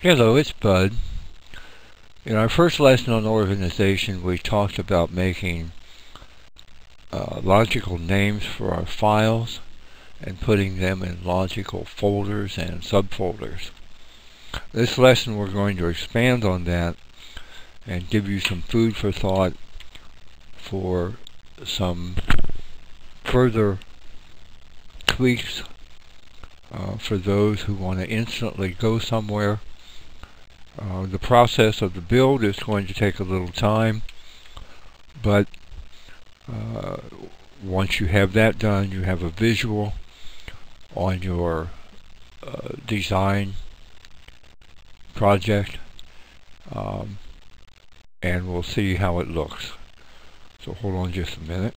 Hello, it's Bud. In our first lesson on organization, we talked about making logical names for our files and putting them in logical folders and subfolders. This lesson we're going to expand on that and give you some food for thought for some further tweaks for those who want to instantly go somewhere. The process of the build is going to take a little time, but once you have that done, you have a visual on your design project, and we'll see how it looks. So hold on just a minute.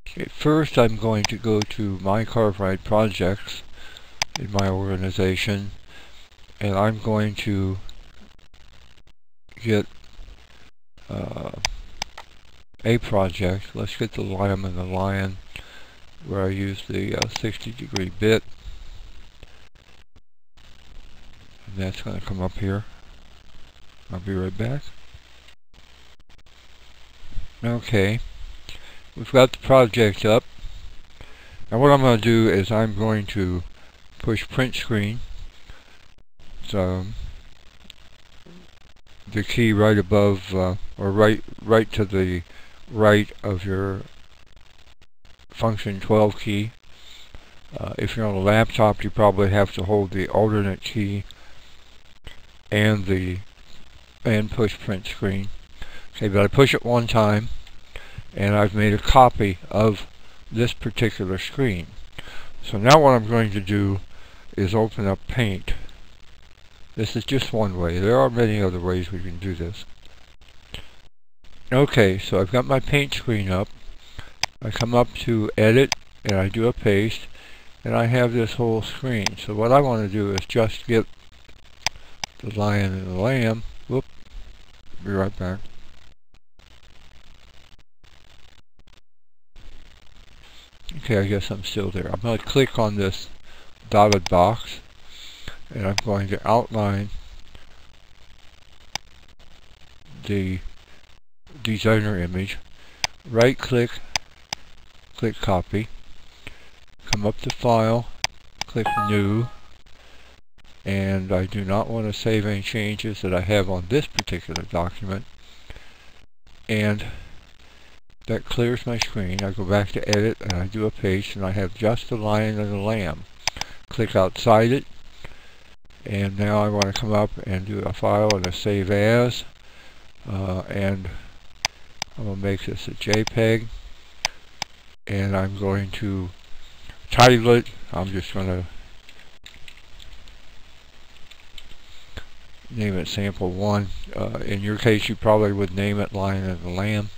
Okay, first I'm going to go to my CarveWright projects in my organization, and I'm going to get a project. Let's get the lamb and the lion, where I use the 60-degree bit, and that's going to come up here. I'll be right back. Okay, we've got the project up. Now what I'm going to do is I'm going to push print screen. So the key right above, or right to the right of your function 12 key. If you're on a laptop, you probably have to hold the alternate key and push print screen. Okay, but I push it one time, and I've made a copy of this particular screen. So now what I'm going to do is open up Paint. This is just one way. There are many other ways we can do this. Okay, so I've got my Paint screen up. I come up to Edit, and I do a paste, and I have this whole screen. So what I want to do is just get the lion and the lamb. Whoop. Be right back. Okay, I guess I'm still there. I'm going to click on this dotted box, and I'm going to outline the designer image. Right click, click copy, come up to file, click new, and I do not want to save any changes that I have on this particular document, and that clears my screen. I go back to edit and I do a paste, and I have just the lion and the lamb. Click outside it, and now I want to come up and do a file and a save as, and I'm going to make this a JPEG, and I'm going to title it. I'm just going to name it Sample 1. In your case, you probably would name it Lion and the Lamb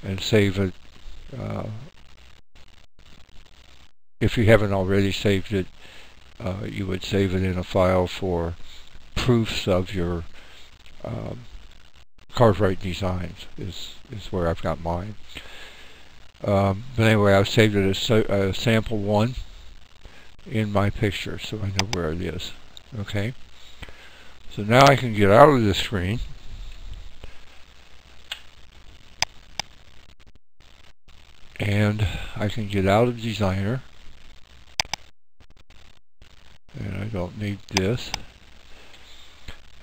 and save it. If you haven't already saved it, you would save it in a file for proofs of your CarveWright designs is where I've got mine. But anyway, I've saved it as Sample 1 in my picture, so I know where it is. Okay, so now I can get out of the screen, and I can get out of Designer, and I don't need this,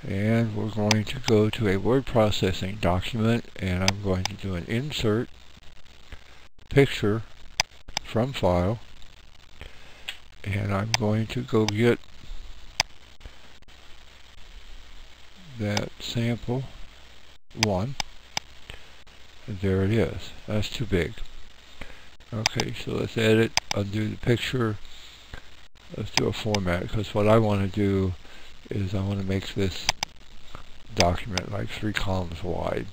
and we're going to go to a word processing document, and I'm going to do an insert picture from file, and I'm going to go get that Sample 1, and there it is. That's too big. Okay, so let's edit, undo the picture. Let's do a format, because what I want to do is I want to make this document like 3 columns wide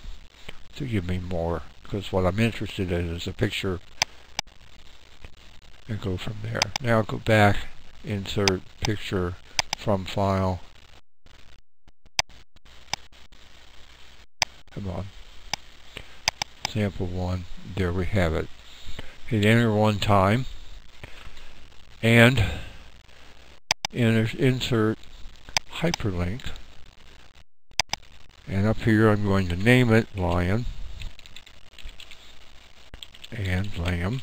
to give me more, because what I'm interested in is a picture, and go from there. Now go back, insert picture from file. Come on. Sample 1, there we have it. Hit enter one time, and insert hyperlink, and up here I'm going to name it lion and lamb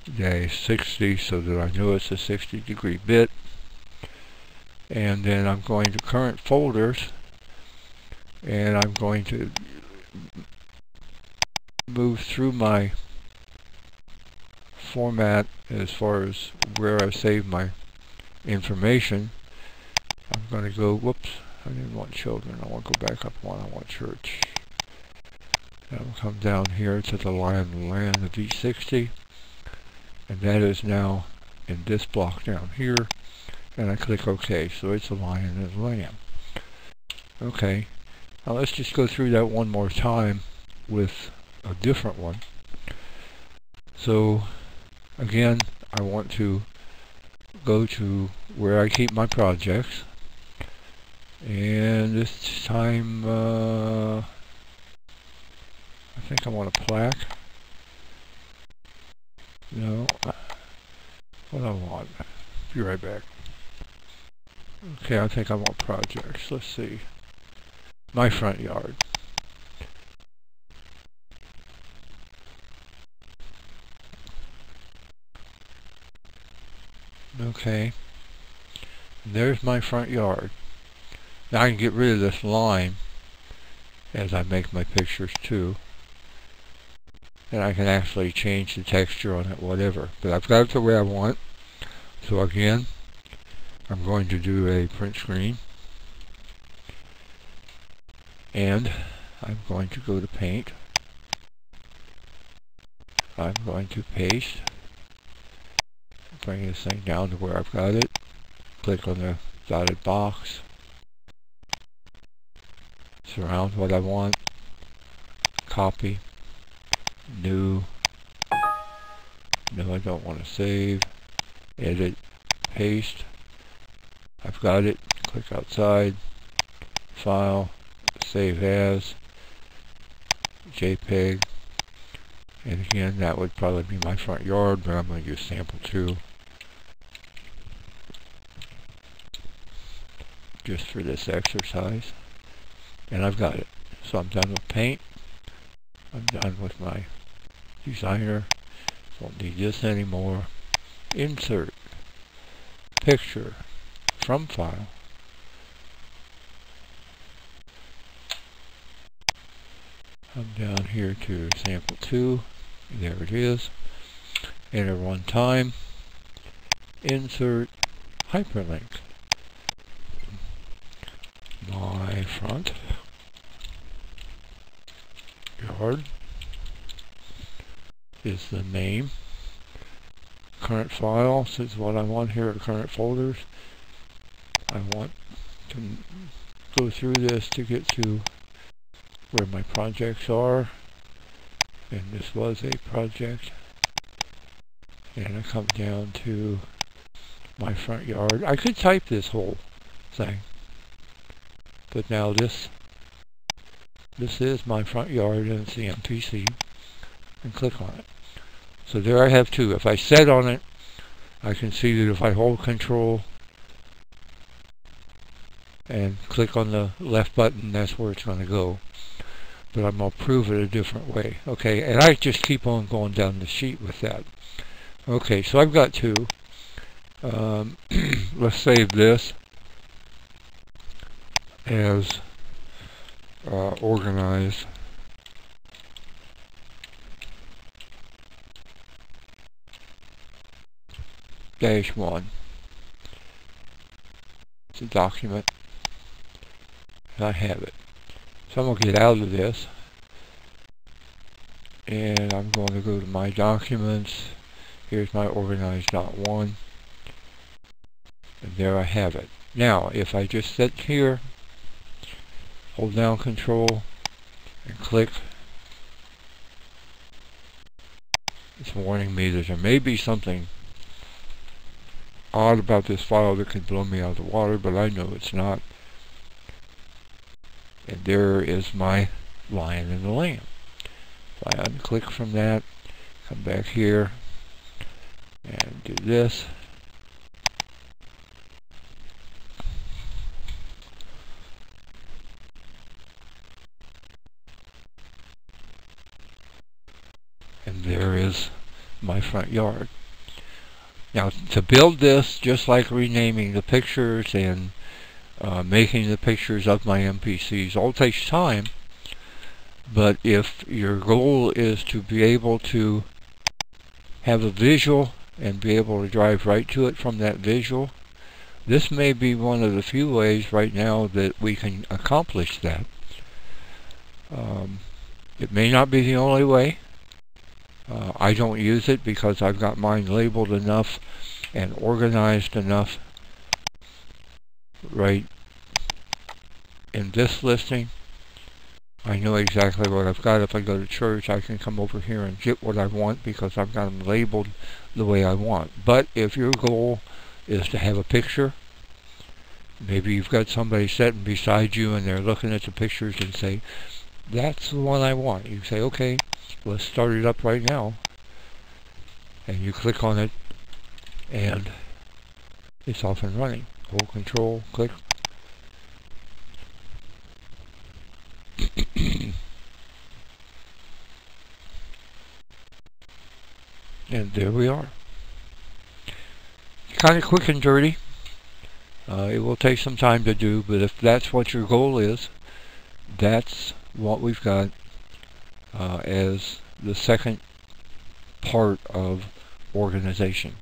-60 so that I know it's a 60-degree bit. And then I'm going to current folders, and I'm going to move through my format as far as where I save my information. I'm going to go, whoops, I didn't want children, I want to go back up one, I want church. And I'll come down here to the lion and lamb, the V60, and that is now in this block down here, and I click OK, so it's a lion and a lamb. Okay, now let's just go through that one more time with a different one. So again, I want to go to where I keep my projects, and this time I think I want a plaque. No, what I want. Be right back. Okay, I think I want projects. Let's see. My front yard. Okay. There's my front yard. Now I can get rid of this line as I make my pictures too. And I can actually change the texture on it, whatever. But I've got it the way I want. So again, I'm going to do a print screen. And I'm going to go to Paint. I'm going to paste. Bring this thing down to where I've got it. Click on the dotted box. Surround what I want. Copy. New. No, I don't want to save. Edit. Paste. I've got it. Click outside. File. Save as. JPEG. And again, that would probably be my front yard, but I'm going to use sample 2. Just for this exercise. And I've got it. So I'm done with Paint. I'm done with my designer. Don't need this anymore. Insert. Picture. From file. I'm down here to sample 2. There it is. Enter one time. Insert. Hyperlink. My front yard is the name. Current files is what I want here at current folders. I want to go through this to get to where my projects are. And this was a project. And I come down to my front yard. I could type this whole thing. But now this is my front yard, and it's the MPC, and click on it. So there I have 2. If I set on it, I can see that if I hold Control and click on the left button, that's where it's going to go. But I'm going to prove it a different way. Okay, and I just keep on going down the sheet with that. Okay, so I've got 2. Let's save this as organized -1. It's a document, and I have it. So I'm going to get out of this, and I'm going to go to my documents. Here's my organized.1, and there I have it. Now, if I just sit here, hold down Control, and click, it's warning me that there may be something odd about this file that could blow me out of the water, but I know it's not. And there is my lion and the lamb. If I unclick from that, come back here, and do this. And there is my front yard. Now, to build this, just like renaming the pictures and making the pictures of my NPCs, all takes time. But if your goal is to be able to have a visual and be able to drive right to it from that visual, this may be one of the few ways right now that we can accomplish that. It may not be the only way. I don't use it because I've got mine labeled enough and organized enough right in this listing. I know exactly what I've got. If I go to church, I can come over here and get what I want because I've got them labeled the way I want. But if your goal is to have a picture, maybe you've got somebody sitting beside you and they're looking at the pictures and say, that's the one I want. You say, okay, let's start it up right now. And you click on it and it's off and running. Hold Control, click. And there we are. Kind of quick and dirty. It will take some time to do, but if that's what your goal is, that's what we've got as the second part of organization.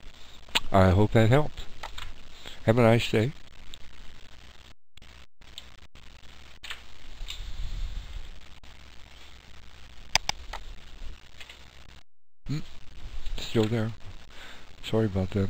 I hope that helps. Have a nice day. Still there. Sorry about that.